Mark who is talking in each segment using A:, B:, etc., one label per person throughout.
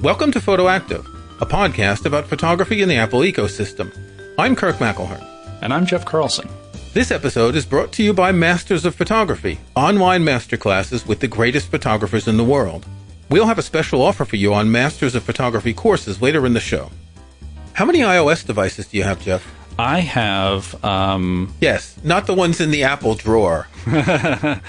A: Welcome to Photo Active, a podcast about photography in the Apple ecosystem. I'm Kirk McElhearn.
B: And I'm Jeff Carlson.
A: This episode is brought to you by Masters of Photography, online masterclasses with the greatest photographers in the world. We'll have a special offer for you on Masters of Photography courses later in the show. How many iOS devices do you have, Jeff?
B: I have...
A: Yes, not the ones in the Apple drawer.
B: I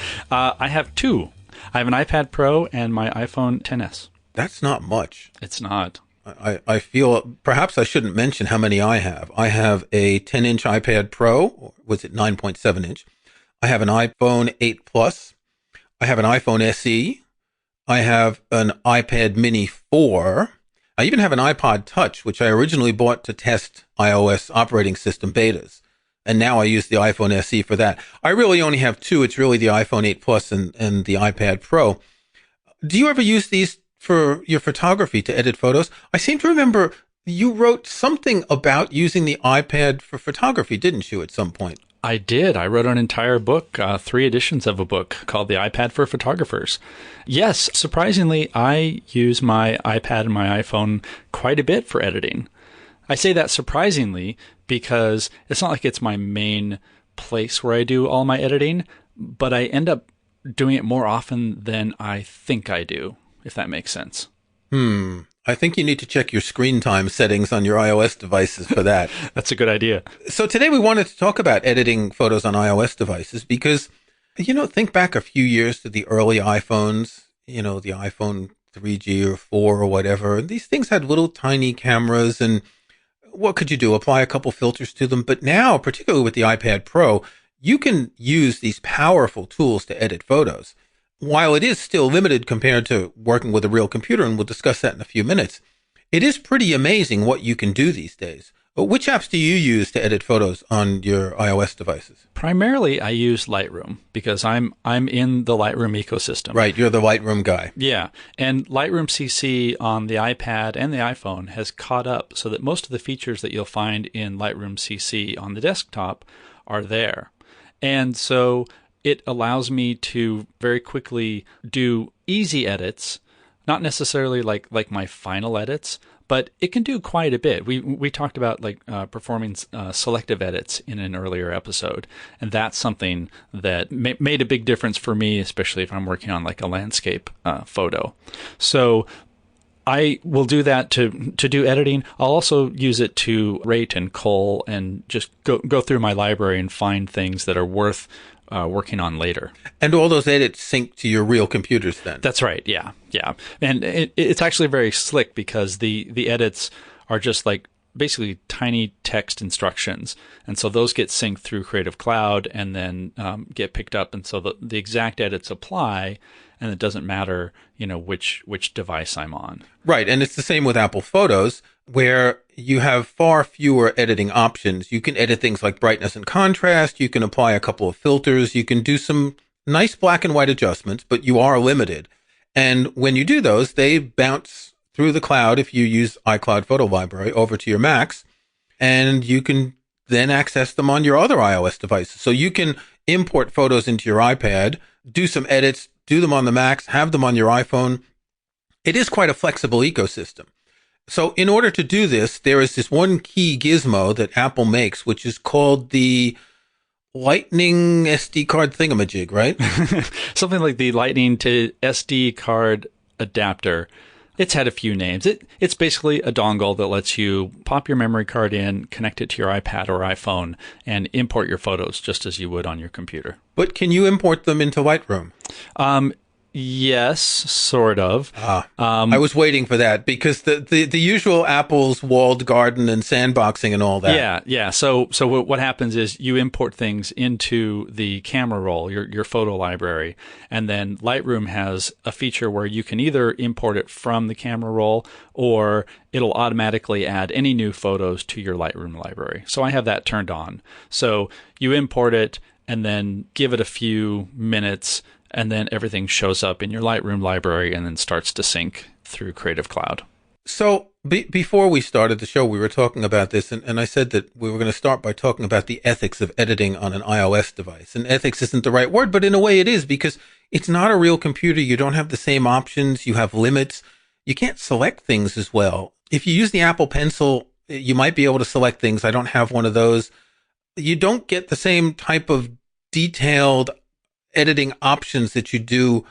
B: have two. I have an iPad Pro and my iPhone XS.
A: That's not much.
B: It's not.
A: I feel perhaps I shouldn't mention how many I have. I have a 10-inch iPad Pro, or was it 9.7 inch? I have an iPhone 8 Plus. I have an iPhone SE. I have an iPad Mini 4. I even have an iPod Touch, which I originally bought to test iOS operating system betas. And now I use the iPhone SE for that. I really only have two. It's really the iPhone 8 Plus and the iPad Pro. Do you ever use these for your photography to edit photos? I seem to remember you wrote something about using the iPad for photography, didn't you, at some point?
B: I did. I wrote an entire book, 3 editions of a book called The iPad for Photographers. Yes, surprisingly, I use my iPad and my iPhone quite a bit for editing. I say that surprisingly because it's not like it's my main place where I do all my editing, but I end up doing it more often than I think I do, if that makes sense.
A: I think you need to check your screen time settings on your iOS devices for that.
B: That's a good idea. So
A: today we wanted to talk about editing photos on iOS devices because, think back a few years to the early iPhones, the iPhone 3G or 4 or whatever. These things had little tiny cameras, and what could you do? Apply a couple filters to them. But now, particularly with the iPad Pro, you can use these powerful tools to edit photos. While it is still limited compared to working with a real computer, and we'll discuss that in a few minutes, it is pretty amazing what you can do these days. Which apps do you use to edit photos on your iOS devices?
B: Primarily, I use Lightroom because I'm in the Lightroom ecosystem.
A: Right, you're the Lightroom guy.
B: Yeah, and Lightroom CC on the iPad and the iPhone has caught up so that most of the features that you'll find in Lightroom CC on the desktop are there. And so it allows me to very quickly do easy edits, not necessarily like my final edits, but it can do quite a bit. We talked about performing selective edits in an earlier episode, and that's something that made a big difference for me, especially if I'm working on like a landscape photo. So I will do that to do editing. I'll also use it to rate and cull and just go through my library and find things that are worth working on later.
A: And all those edits sync to your real computers then?
B: That's right, yeah. And it's actually very slick because the edits are just like basically tiny text instructions. And so those get synced through Creative Cloud and then get picked up. And so the exact edits apply, and it doesn't matter, which device I'm on.
A: Right, and it's the same with Apple Photos, where you have far fewer editing options. You can edit things like brightness and contrast. You can apply a couple of filters. You can do some nice black and white adjustments, but you are limited. And when you do those, they bounce through the cloud, if you use iCloud Photo Library, over to your Macs, and you can then access them on your other iOS devices. So you can import photos into your iPad, do some edits, do them on the Macs, have them on your iPhone. It is quite a flexible ecosystem. So in order to do this, there is this one key gizmo that Apple makes, which is called the Lightning SD card thingamajig, right?
B: Something like the Lightning to SD card adapter. It's had a few names. It's basically a dongle that lets you pop your memory card in, connect it to your iPad or iPhone, and import your photos just as you would on your computer.
A: But can you import them into Lightroom?
B: Yes, sort of.
A: I was waiting for that because the usual Apple's walled garden and sandboxing and all that.
B: Yeah. So what happens is you import things into the camera roll, your photo library, and then Lightroom has a feature where you can either import it from the camera roll or it'll automatically add any new photos to your Lightroom library. So I have that turned on. So you import it and then give it a few minutes, and then everything shows up in your Lightroom library and then starts to sync through Creative Cloud.
A: So before we started the show, we were talking about this, and I said that we were going to start by talking about the ethics of editing on an iOS device. And ethics isn't the right word, but in a way it is, because it's not a real computer. You don't have the same options. You have limits. you can't select things as well. If you use the Apple Pencil, you might be able to select things. I don't have one of those. You don't get the same type of detailed editing options that you do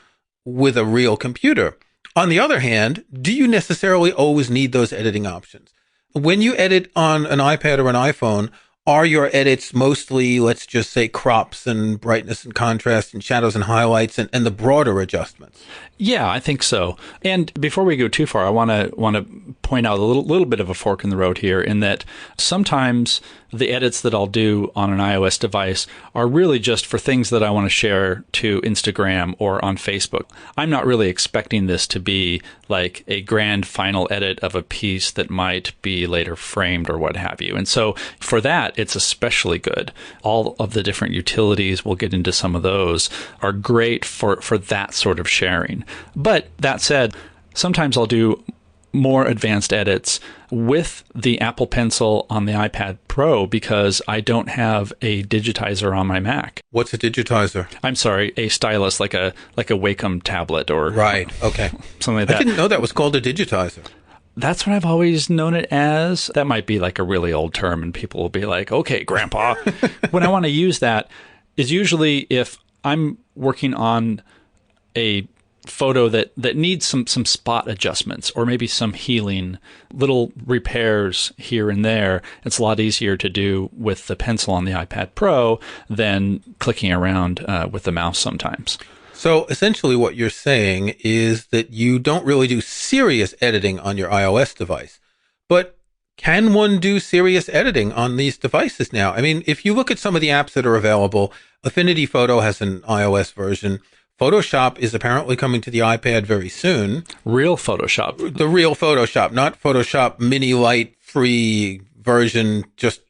A: with a real computer. On the other hand, do you necessarily always need those editing options? When you edit on an iPad or an iPhone, are your edits mostly, let's just say, crops and brightness and contrast and shadows and highlights and the broader adjustments?
B: Yeah, I think so. And before we go too far, I want to point out a little bit of a fork in the road here, in that sometimes the edits that I'll do on an iOS device are really just for things that I want to share to Instagram or on Facebook. I'm not really expecting this to be like a grand final edit of a piece that might be later framed or what have you. And so for that, it's especially good. All of the different utilities, we'll get into some of those, are great for that sort of sharing. But that said, sometimes I'll do more advanced edits with the Apple Pencil on the iPad Pro because I don't have a digitizer on my Mac.
A: What's a digitizer?
B: I'm sorry, a stylus, like a Wacom tablet or
A: right. Okay.
B: Something like that.
A: I didn't know that was called a digitizer.
B: That's what I've always known it as. That might be like a really old term, and people will be like, "Okay, Grandpa." When I want to use that is usually if I'm working on a photo that needs some spot adjustments or maybe some healing, little repairs here and there. It's a lot easier to do with the pencil on the iPad Pro than clicking around with the mouse sometimes.
A: So essentially what you're saying is that you don't really do serious editing on your iOS device. But can one do serious editing on these devices now? I mean, if you look at some of the apps that are available, Affinity Photo has an iOS version. Photoshop is apparently coming to the iPad very soon.
B: Real Photoshop.
A: The real Photoshop, not Photoshop mini light free version just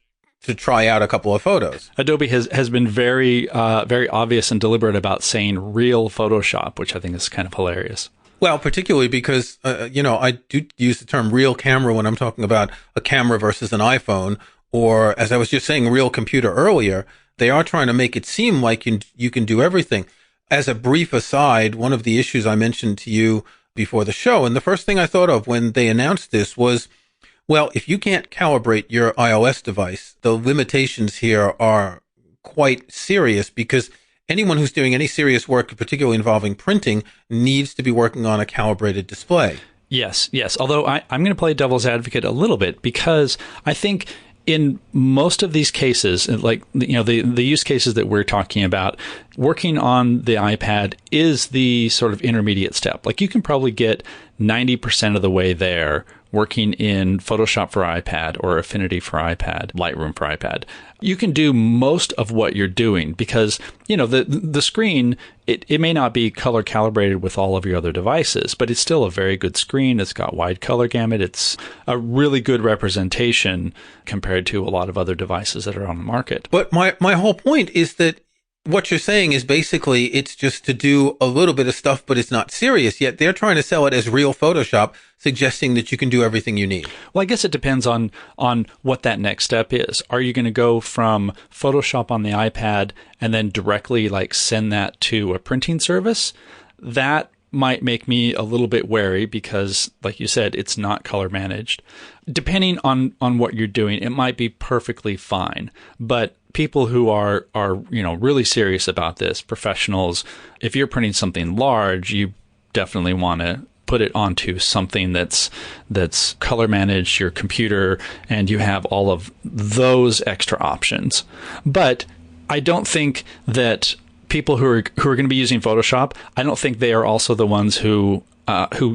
A: to try out a couple of photos.
B: Adobe has been very obvious and deliberate about saying real Photoshop, which I think is kind of hilarious.
A: Well, particularly because, I do use the term real camera when I'm talking about a camera versus an iPhone, or as I was just saying, real computer earlier. They are trying to make it seem like you can do everything. As a brief aside, one of the issues I mentioned to you before the show, and the first thing I thought of when they announced this was, well, if you can't calibrate your iOS device, the limitations here are quite serious because anyone who's doing any serious work, particularly involving printing, needs to be working on a calibrated display.
B: Yes. Although I'm going to play devil's advocate a little bit because I think in most of these cases, like the use cases that we're talking about, working on the iPad is the sort of intermediate step. Like you can probably get 90% of the way there working in Photoshop for iPad or Affinity for iPad, Lightroom for iPad. You can do most of what you're doing because, the screen, it may not be color calibrated with all of your other devices, but it's still a very good screen. It's got wide color gamut. It's a really good representation compared to a lot of other devices that are on the market.
A: But my whole point is that what you're saying is basically it's just to do a little bit of stuff, but it's not serious. Yet they're trying to sell it as real Photoshop, suggesting that you can do everything you need.
B: Well, I guess it depends on what that next step is. Are you going to go from Photoshop on the iPad and then directly send that to a printing service? That might make me a little bit wary because, like you said, it's not color managed. Depending on what you're doing, it might be perfectly fine. But people who are really serious about this, professionals, if you're printing something large, you definitely want to put it onto something that's color managed, your computer, and you have all of those extra options. But I don't think that people who are going to be using Photoshop, I don't think they are also the ones who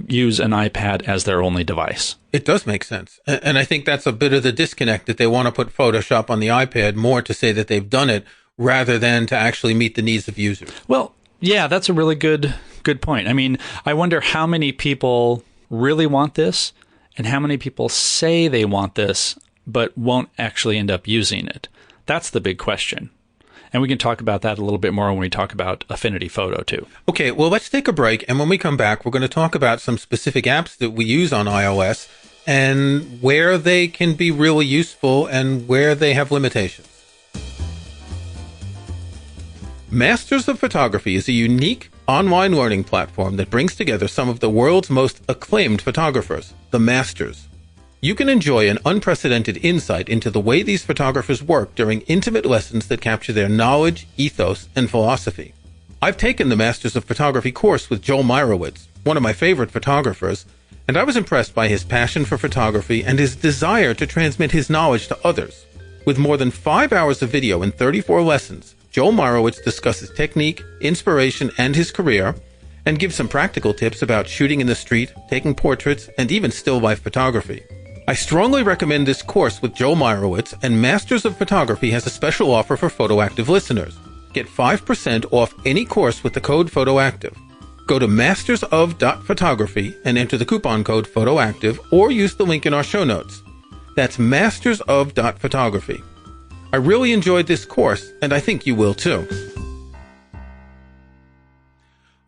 B: use an iPad as their only device.
A: It does make sense. And I think that's a bit of the disconnect, that they want to put Photoshop on the iPad more to say that they've done it rather than to actually meet the needs of users.
B: Well, yeah, that's a really good point. I mean, I wonder how many people really want this and how many people say they want this but won't actually end up using it. That's the big question. And we can talk about that a little bit more when we talk about Affinity Photo too.
A: Okay, well, let's take a break. And when we come back, we're going to talk about some specific apps that we use on iOS and where they can be really useful and where they have limitations. Masters of Photography is a unique online learning platform that brings together some of the world's most acclaimed photographers, the masters. You can enjoy an unprecedented insight into the way these photographers work during intimate lessons that capture their knowledge, ethos, and philosophy. I've taken the Masters of Photography course with Joel Meyerowitz, one of my favorite photographers, and I was impressed by his passion for photography and his desire to transmit his knowledge to others. With more than 5 hours of video and 34 lessons, Joel Meyerowitz discusses technique, inspiration, and his career, and gives some practical tips about shooting in the street, taking portraits, and even still life photography. I strongly recommend this course with Joel Meyerowitz, and Masters of Photography has a special offer for PhotoActive listeners. Get 5% off any course with the code PhotoActive. Go to mastersof.photography and enter the coupon code PhotoActive, or use the link in our show notes. That's mastersof.photography. I really enjoyed this course, and I think you will too.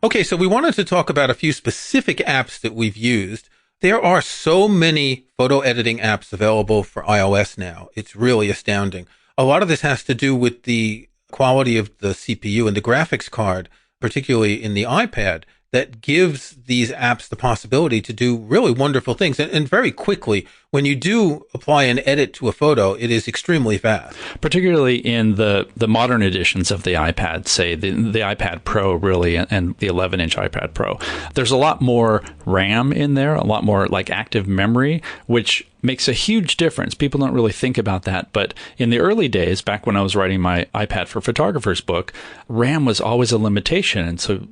A: Okay, so we wanted to talk about a few specific apps that we've used. There are so many photo editing apps available for iOS now. It's really astounding. A lot of this has to do with the quality of the CPU and the graphics card, particularly in the iPad, that gives these apps the possibility to do really wonderful things. And very quickly, when you do apply an edit to a photo, it is extremely fast.
B: Particularly in the modern editions of the iPad, say the iPad Pro really, and the 11-inch iPad Pro. There's a lot more RAM in there, a lot more like active memory, which makes a huge difference. People don't really think about that. But in the early days, back when I was writing my iPad for Photographers book, RAM was always a limitation. And so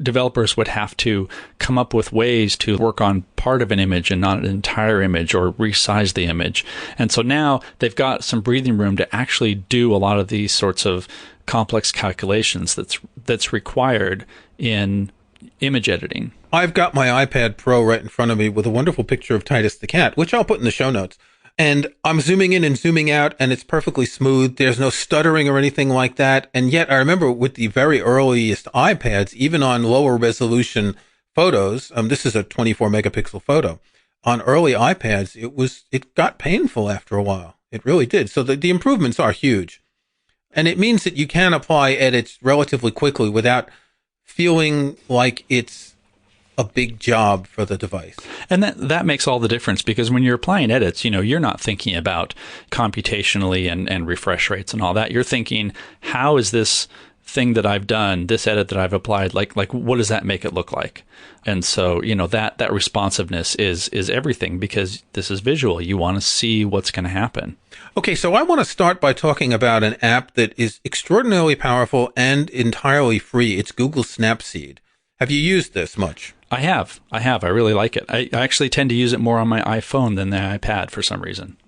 B: developers would have to come up with ways to work on part of an image and not an entire image, or resize the image. And so now they've got some breathing room to actually do a lot of these sorts of complex calculations that's required in image editing.
A: I've got my iPad Pro right in front of me with a wonderful picture of Titus the cat, which I'll put in the show notes. And I'm zooming in and zooming out, and it's perfectly smooth. There's no stuttering or anything like that. And yet I remember with the very earliest iPads, even on lower resolution photos, this is a 24 megapixel photo, on early iPads, it got painful after a while. It really did. So the improvements are huge. And it means that you can apply edits relatively quickly without feeling like it's a big job for the device.
B: And that makes all the difference, because when you're applying edits, you're not thinking about computationally and refresh rates and all that. You're thinking, how is this thing that I've done, this edit that I've applied, like what does that make it look like? And so, that responsiveness is everything, because this is visual. You want to see what's going to happen.
A: Okay, so I want to start by talking about an app that is extraordinarily powerful and entirely free. It's Google Snapseed. Have you used this much?
B: I have. I really like it. I actually tend to use it more on my iPhone than the iPad for some reason.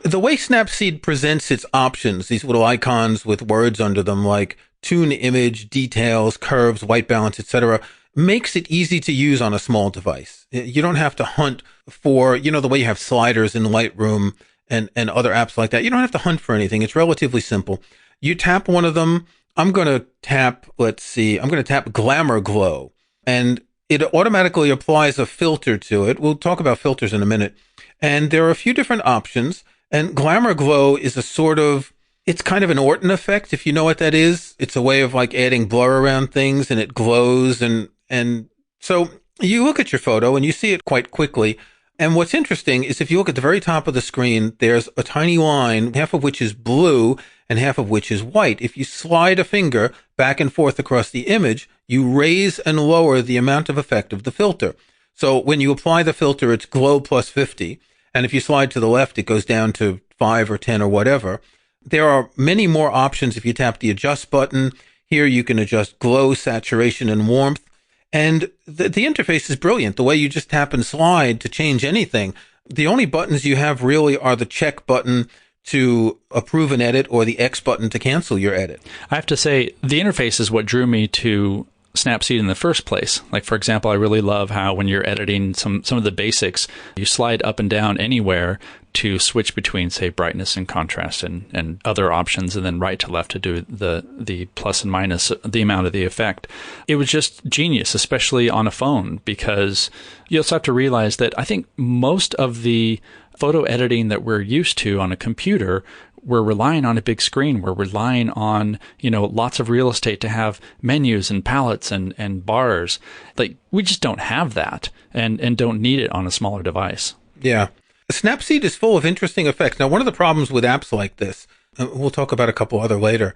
A: The way Snapseed presents its options, these little icons with words under them like tune image, details, curves, white balance, etc., makes it easy to use on a small device. You don't have to hunt for, the way you have sliders in Lightroom and other apps like that. You don't have to hunt for anything. It's relatively simple. You tap one of them. I'm going to tap Glamour Glow, and it automatically applies a filter to it. We'll talk about filters in a minute. And there are a few different options. And Glamour Glow is it's kind of an Orton effect, if you know what that is. It's a way of like adding blur around things, and it glows. And so you look at your photo and you see it quite quickly. And what's interesting is if you look at the very top of the screen, there's a tiny line, half of which is blue and half of which is white. If you slide a finger back and forth across the image, you raise and lower the amount of effect of the filter. So when you apply the filter, it's glow plus 50. And if you slide to the left, it goes down to 5 or 10 or whatever. There are many more options if you tap the adjust button. Here you can adjust glow, saturation, and warmth. And the interface is brilliant. The way you just tap and slide to change anything. The only buttons you have really are the check button to approve an edit or the X button to cancel your edit.
B: I have to say, the interface is what drew me to Snapseed in the first place. Like, for example, I really love how when you're editing some of the basics, you slide up and down anywhere to switch between, say, brightness and contrast and other options, and then right to left to do the plus and minus the amount of the effect. It was just genius, especially on a phone, because you also have to realize that I think most of the photo editing that we're used to on a computer, we're relying on a big screen. We're relying on, lots of real estate to have menus and palettes and bars. Like, we just don't have that and don't need it on a smaller device.
A: Yeah. Snapseed is full of interesting effects. Now, one of the problems with apps like this, we'll talk about a couple other later,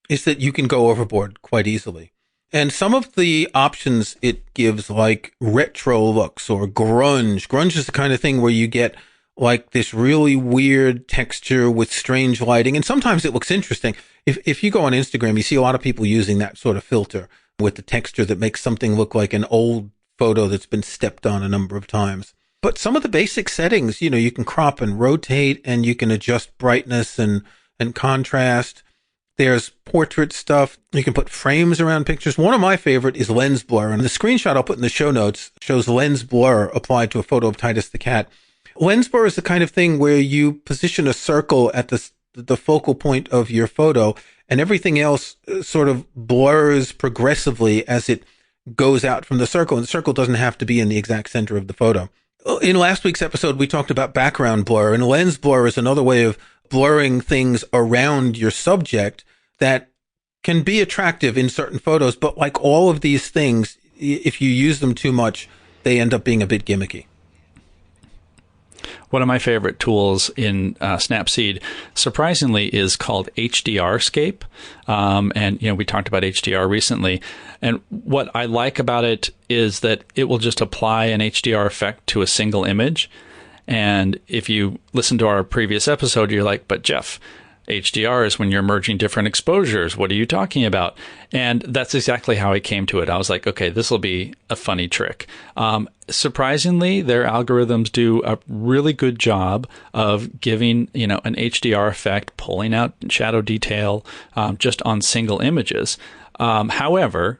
A: is that you can go overboard quite easily. And some of the options it gives, like retro looks or grunge. Grunge is the kind of thing where you get like this really weird texture with strange lighting. And sometimes it looks interesting. If you go on Instagram, you see a lot of people using that sort of filter with the texture that makes something look like an old photo that's been stepped on a number of times. But some of the basic settings, you can crop and rotate, and you can adjust brightness and contrast. There's portrait stuff. You can put frames around pictures. One of my favorite is lens blur. And the screenshot I'll put in the show notes shows lens blur applied to a photo of Titus the cat. Lens blur is the kind of thing where you position a circle at the focal point of your photo, and everything else sort of blurs progressively as it goes out from the circle. And the circle doesn't have to be in the exact center of the photo. In last week's episode, we talked about background blur, and lens blur is another way of blurring things around your subject that can be attractive in certain photos. But like all of these things, if you use them too much, they end up being a bit gimmicky.
B: One of my favorite tools in Snapseed, surprisingly, is called HDRScape. And, we talked about HDR recently. And what I like about it is that it will just apply an HDR effect to a single image. And if you listen to our previous episode, you're like, but Jeff, HDR is when you're merging different exposures. What are you talking about? And that's exactly how I came to it. I was like, okay, this will be a funny trick. Surprisingly, their algorithms do a really good job of giving, an HDR effect, pulling out shadow detail just on single images. However,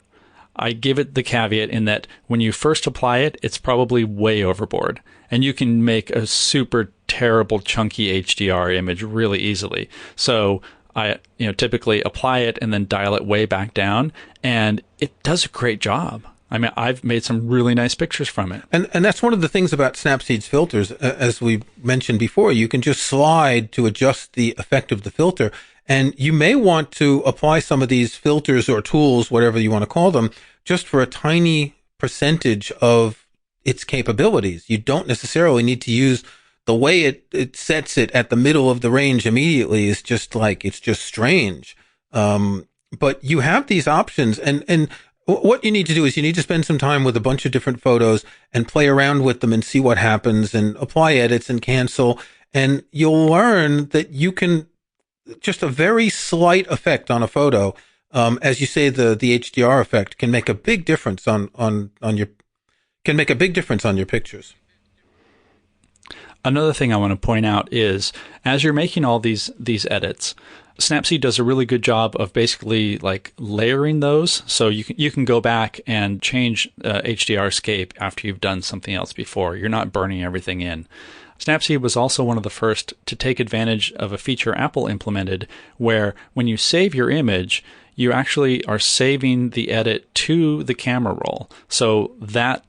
B: I give it the caveat in that when you first apply it, it's probably way overboard. And you can make a super terrible chunky HDR image really easily. So I, typically apply it and then dial it way back down, and it does a great job. I mean, I've made some really nice pictures from it.
A: And that's one of the things about Snapseed's filters. As we mentioned before, you can just slide to adjust the effect of the filter. And you may want to apply some of these filters or tools, whatever you want to call them, just for a tiny percentage of its capabilities. You don't necessarily need to use the way it sets it at the middle of the range immediately is just like, it's just strange. But you have these options, and what you need to do is you need to spend some time with a bunch of different photos and play around with them and see what happens and apply edits and cancel. And you'll learn that you can just a very slight effect on a photo. As you say, the HDR effect can make a big difference on your pictures.
B: Another thing I want to point out is, as you're making all these edits, Snapseed does a really good job of basically like layering those. So you can go back and change HDRScape after you've done something else before. You're not burning everything in. Snapseed was also one of the first to take advantage of a feature Apple implemented where when you save your image, you actually are saving the edit to the camera roll. So that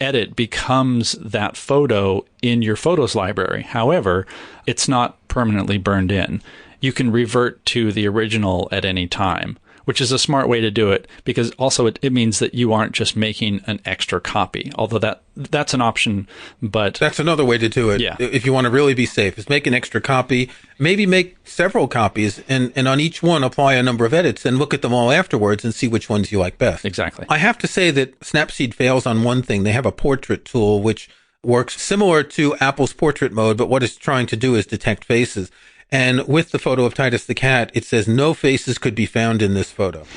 B: edit becomes that photo in your photos library. However, it's not permanently burned in. You can revert to the original at any time, which is a smart way to do it because also it means that you aren't just making an extra copy, although that's an option, but
A: that's another way to do it.
B: Yeah.
A: If you want to really be safe, is make an extra copy, maybe make several copies and on each one apply a number of edits and look at them all afterwards and see which ones you like best.
B: Exactly.
A: I have to say that Snapseed fails on one thing. They have a portrait tool, which works similar to Apple's portrait mode, but what it's trying to do is detect faces. And with the photo of Titus the cat, it says no faces could be found in this photo.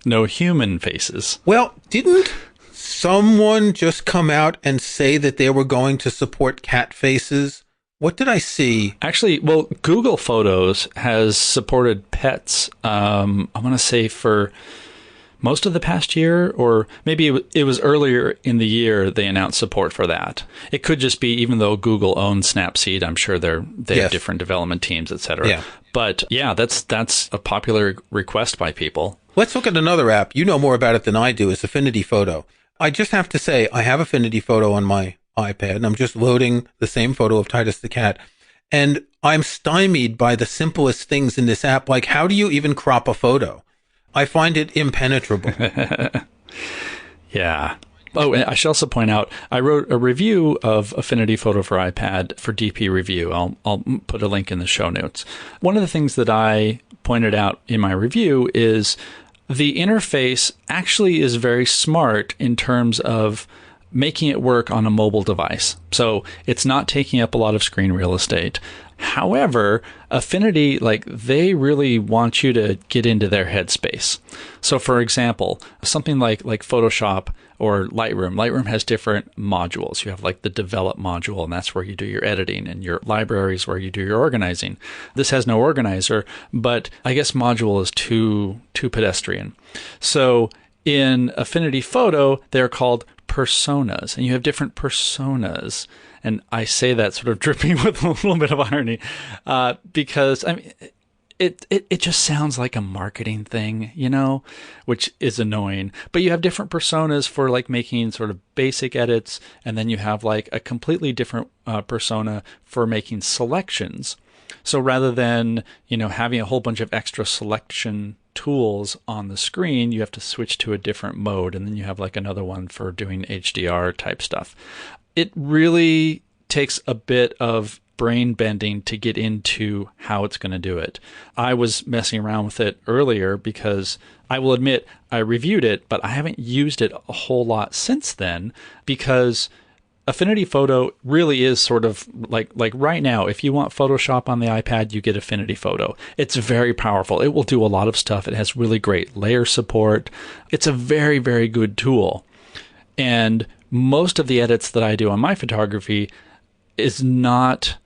B: No human faces.
A: Well, didn't someone just come out and say that they were going to support cat faces? What did I see?
B: Actually, well, Google Photos has supported pets, I want to say for most of the past year, or maybe it was earlier in the year they announced support for that. It could just be, even though Google owns Snapseed, I'm sure they have different development teams, etc.
A: Yeah.
B: But yeah, that's a popular request by people.
A: Let's look at another app. You know more about it than I do. It's Affinity Photo. I just have to say, I have Affinity Photo on my iPad, and I'm just loading the same photo of Titus the cat. And I'm stymied by the simplest things in this app. Like, how do you even crop a photo? I find it impenetrable.
B: Yeah. Oh, and I should also point out, I wrote a review of Affinity Photo for iPad for DP Review. I'll put a link in the show notes. One of the things that I pointed out in my review is the interface actually is very smart in terms of making it work on a mobile device. So it's not taking up a lot of screen real estate. However, Affinity, they really want you to get into their headspace. So for example, something like Photoshop or Lightroom. Lightroom has different modules. You have the develop module, and that's where you do your editing, and your libraries where you do your organizing. This has no organizer, but I guess module is too pedestrian. So in Affinity Photo, they're called personas, and you have different personas. And I say that sort of dripping with a little bit of irony, because it just sounds like a marketing thing, which is annoying. But you have different personas for making sort of basic edits, and then you have a completely different persona for making selections. So rather than having a whole bunch of extra selection tools on the screen, you have to switch to a different mode, and then you have another one for doing HDR type stuff. It really takes a bit of brain bending to get into how it's going to do it. I was messing around with it earlier because I will admit I reviewed it, but I haven't used it a whole lot since then, because Affinity Photo really is sort of like right now, if you want Photoshop on the iPad, you get Affinity Photo. It's very powerful. It will do a lot of stuff. It has really great layer support. It's a very, very good tool. And most of the edits that I do on my photography is not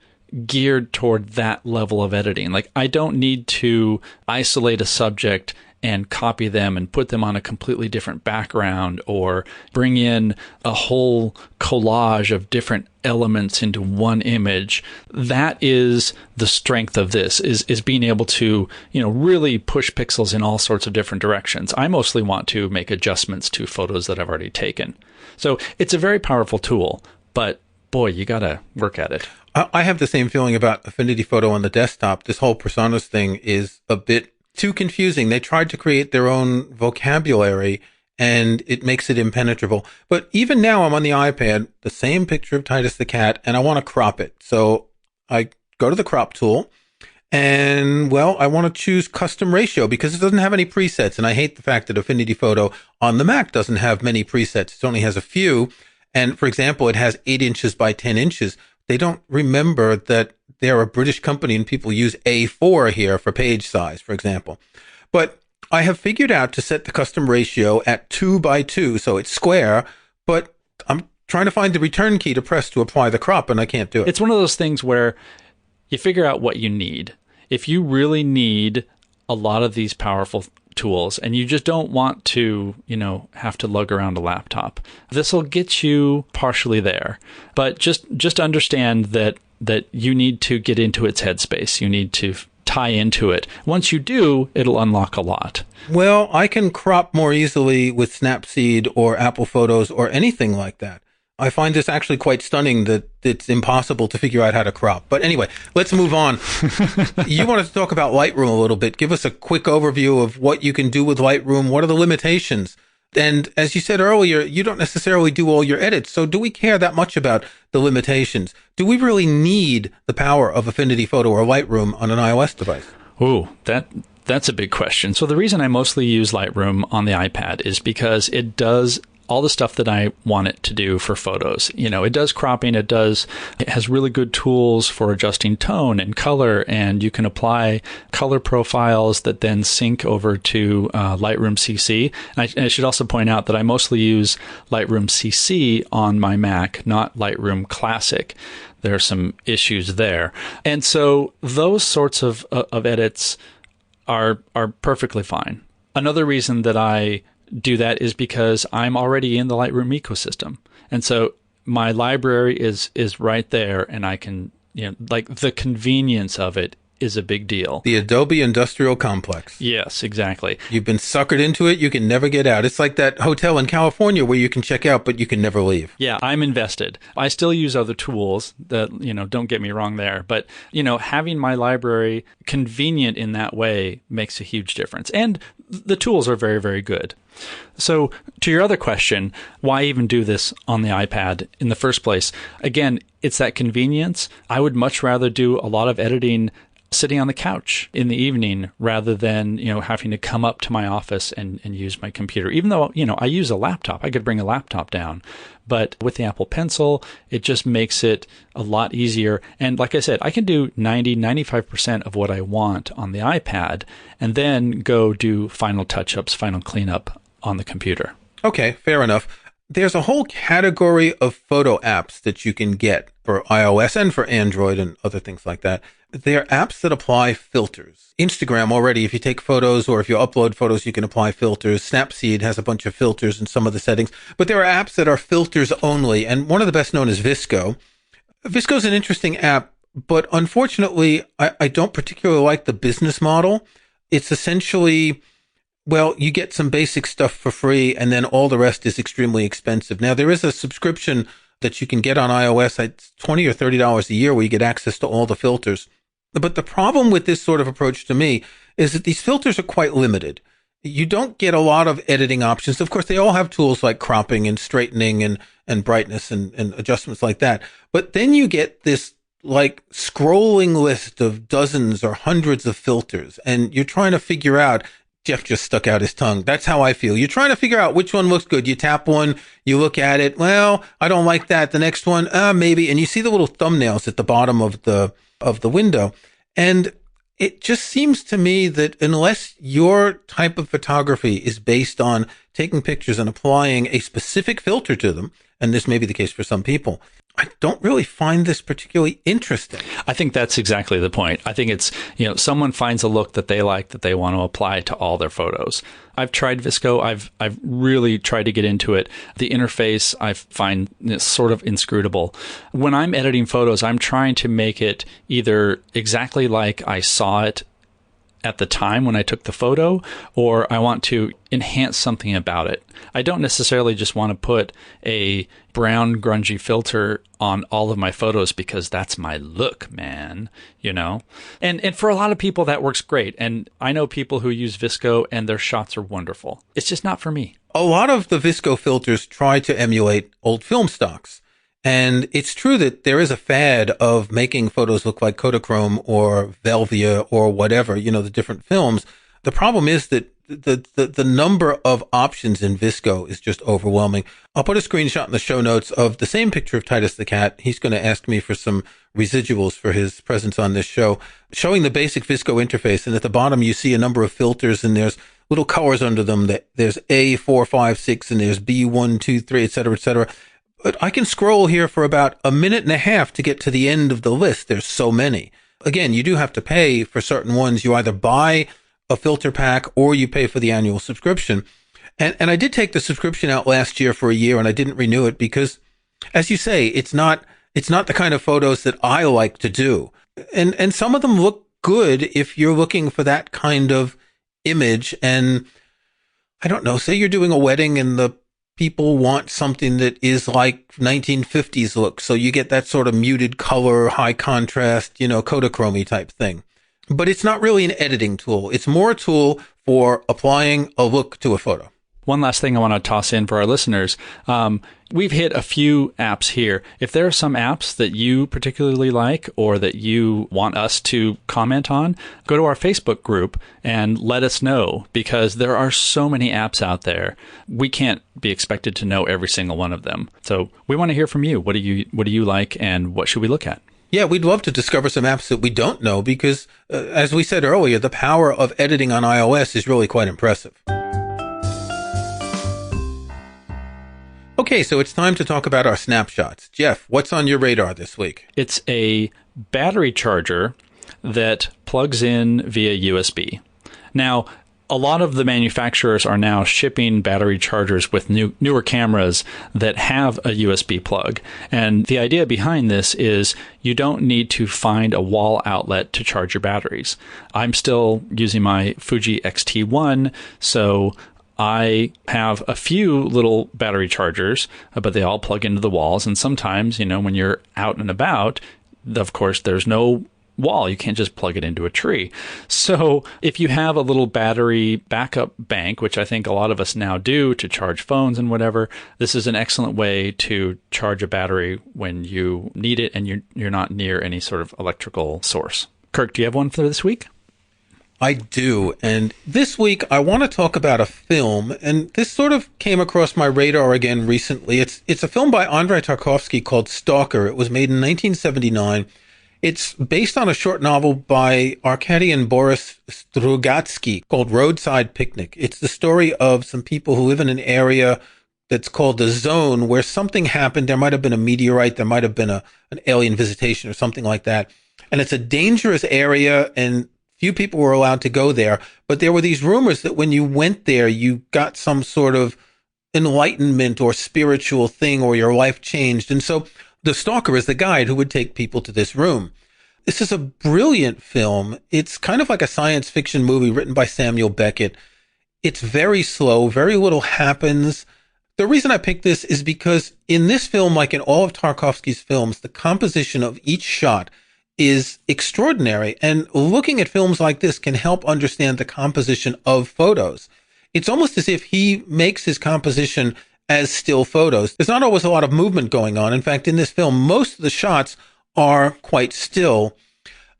B: geared toward that level of editing. I don't need to isolate a subject and copy them and put them on a completely different background, or bring in a whole collage of different elements into one image. That is the strength of this, is being able to, really push pixels in all sorts of different directions. I mostly want to make adjustments to photos that I've already taken. So it's a very powerful tool, but boy, you got to work at it.
A: I have the same feeling about Affinity Photo on the desktop. This whole personas thing is a bit too confusing. They tried to create their own vocabulary, and it makes it impenetrable. But even now, I'm on the iPad, the same picture of Titus the cat, and I want to crop it. So I go to the crop tool, and I want to choose custom ratio because it doesn't have any presets. And I hate the fact that Affinity Photo on the Mac doesn't have many presets. It only has a few. And for example, it has 8 inches by 10 inches. They don't remember that they're a British company and people use A4 here for page size, for example. But I have figured out to set the custom ratio at 2 by 2, so it's square, but I'm trying to find the return key to press to apply the crop, and I can't do it.
B: It's one of those things where you figure out what you need. If you really need a lot of these powerful tools and you just don't want to, have to lug around a laptop, this will get you partially there. But just understand that you need to get into its headspace. You need to tie into it. Once you do, it'll unlock a lot.
A: Well, I can crop more easily with Snapseed or Apple Photos or anything like that. I find this actually quite stunning that it's impossible to figure out how to crop. But anyway, let's move on. You wanted to talk about Lightroom a little bit. Give us a quick overview of what you can do with Lightroom. What are the limitations? And as you said earlier, you don't necessarily do all your edits. So do we care that much about the limitations? Do we really need the power of Affinity Photo or Lightroom on an iOS device?
B: Ooh, that's a big question. So the reason I mostly use Lightroom on the iPad is because it does all the stuff that I want it to do for photos. It does cropping, it has really good tools for adjusting tone and color, and you can apply color profiles that then sync over to Lightroom CC. And I should also point out that I mostly use Lightroom CC on my Mac, not Lightroom Classic. There are some issues there. And so those sorts of edits are perfectly fine. Another reason that I do that is because I'm already in the Lightroom ecosystem. And so my library is right there, and I can, the convenience of it is a big deal.
A: The Adobe Industrial Complex.
B: Yes, exactly.
A: You've been suckered into it. You can never get out. It's like that hotel in California where you can check out, but you can never leave.
B: Yeah, I'm invested. I still use other tools that, don't get me wrong there. But, having my library convenient in that way makes a huge difference. And the tools are very, very good. So to your other question, why even do this on the iPad in the first place? Again, it's that convenience. I would much rather do a lot of editing sitting on the couch in the evening rather than, having to come up to my office and use my computer. Even though, I use a laptop, I could bring a laptop down. But with the Apple Pencil, it just makes it a lot easier. And like I said, I can do 95% of what I want on the iPad and then go do final touch-ups, final cleanup on the computer.
A: Okay, fair enough. There's a whole category of photo apps that you can get for iOS and for Android and other things like that. They're apps that apply filters. Instagram already, if you take photos or if you upload photos, you can apply filters. Snapseed has a bunch of filters in some of the settings. But there are apps that are filters only, and one of the best known is VSCO. VSCO is an interesting app, but unfortunately, I don't particularly like the business model. It's essentially, well, you get some basic stuff for free, and then all the rest is extremely expensive. Now, there is a subscription that you can get on iOS. It's $20 or $30 a year where you get access to all the filters. But the problem with this sort of approach to me is that these filters are quite limited. You don't get a lot of editing options. Of course, they all have tools like cropping and straightening and brightness and adjustments like that. But then you get this like scrolling list of dozens or hundreds of filters, and you're trying to figure out. Jeff just stuck out his tongue. That's how I feel. You're trying to figure out which one looks good. You tap one, you look at it. Well, I don't like that. The next one, maybe. And you see the little thumbnails at the bottom of the window. And it just seems to me that unless your type of photography is based on taking pictures and applying a specific filter to them, and this may be the case for some people, I don't really find this particularly interesting.
B: I think that's exactly the point. I think it's, someone finds a look that they like that they want to apply to all their photos. I've tried VSCO. I've really tried to get into it. The interface I find sort of inscrutable. When I'm editing photos, I'm trying to make it either exactly like I saw it at the time when I took the photo, or I want to enhance something about it. I don't necessarily just want to put a brown grungy filter on all of my photos because that's my look, man, And for a lot of people that works great. And I know people who use VSCO and their shots are wonderful. It's just not for me.
A: A lot of the VSCO filters try to emulate old film stocks. And it's true that there is a fad of making photos look like Kodachrome or Velvia or whatever, the different films. The problem is that the number of options in VSCO is just overwhelming. I'll put a screenshot in the show notes of the same picture of Titus the cat. He's going to ask me for some residuals for his presence on this show, showing the basic VSCO interface. And at the bottom, you see a number of filters, and there's little colors under them. There's A4, 5, 6, and there's B1, 2, 3, et cetera, et cetera. But I can scroll here for about a minute and a half to get to the end of the list. There's so many. Again, you do have to pay for certain ones. You either buy a filter pack or you pay for the annual subscription. And I did take the subscription out last year for a year, and I didn't renew it because, as you say, it's not the kind of photos that I like to do. And some of them look good if you're looking for that kind of image. And I don't know, say you're doing a wedding and the people want something that is like 1950s look. So you get that sort of muted color, high contrast, Kodachrome type thing. But it's not really an editing tool. It's more a tool for applying a look to a photo.
B: One last thing I want to toss in for our listeners. We've hit a few apps here. If there are some apps that you particularly like or that you want us to comment on, go to our Facebook group and let us know, because there are so many apps out there. We can't be expected to know every single one of them. So we want to hear from you. What do you like, and what should we look at?
A: Yeah, we'd love to discover some apps that we don't know because, as we said earlier, the power of editing on iOS is really quite impressive. Okay, so it's time to talk about our snapshots. Jeff, what's on your radar this week?
B: It's a battery charger that plugs in via USB. Now, a lot of the manufacturers are now shipping battery chargers with newer cameras that have a USB plug. And the idea behind this is you don't need to find a wall outlet to charge your batteries. I'm still using my Fuji X-T1, so I have a few little battery chargers, but they all plug into the walls. And sometimes, when you're out and about, of course, there's no wall. You can't just plug it into a tree. So if you have a little battery backup bank, which I think a lot of us now do to charge phones and whatever, this is an excellent way to charge a battery when you need it and you're not near any sort of electrical source. Kirk, do you have one for this week?
A: I do. And this week, I want to talk about a film. And this sort of came across my radar again recently. It's a film by Andrei Tarkovsky called Stalker. It was made in 1979. It's based on a short novel by Arkady and Boris Strugatsky called Roadside Picnic. It's the story of some people who live in an area that's called the Zone, where something happened. There might have been a meteorite. There might have been an alien visitation or something like that. And it's a dangerous area, and few people were allowed to go there. But there were these rumors that when you went there, you got some sort of enlightenment or spiritual thing, or your life changed. And so the stalker is the guide who would take people to this room. This is a brilliant film. It's kind of like a science fiction movie written by Samuel Beckett. It's very slow. Very little happens. The reason I picked this is because in this film, like in all of Tarkovsky's films, the composition of each shot is extraordinary. And looking at films like this can help understand the composition of photos. It's almost as if he makes his composition as still photos. There's not always a lot of movement going on. In fact, in this film, most of the shots are quite still.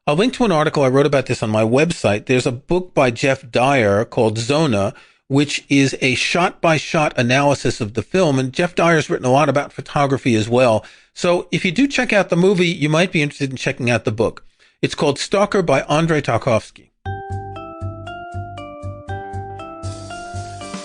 A: I'll link to an article I wrote about this on my website. There's a book by Jeff Dyer called Zona, which is a shot-by-shot analysis of the film. And Jeff Dyer's written a lot about photography as well. So if you do check out the movie, you might be interested in checking out the book. It's called Stalker by Andrei Tarkovsky.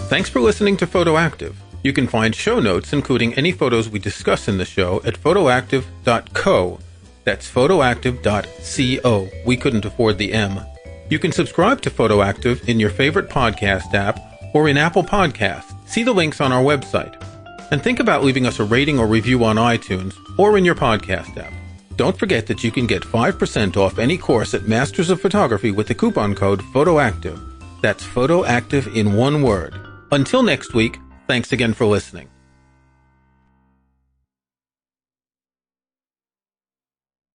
A: Thanks for listening to Photoactive. You can find show notes, including any photos we discuss in the show, at photoactive.co. That's photoactive.co. We couldn't afford the M. You can subscribe to Photoactive in your favorite podcast app or in Apple Podcasts. See the links on our website. And think about leaving us a rating or review on iTunes or in your podcast app. Don't forget that you can get 5% off any course at Masters of Photography with the coupon code PHOTOACTIVE. That's PHOTOACTIVE in one word. Until next week, thanks again for listening.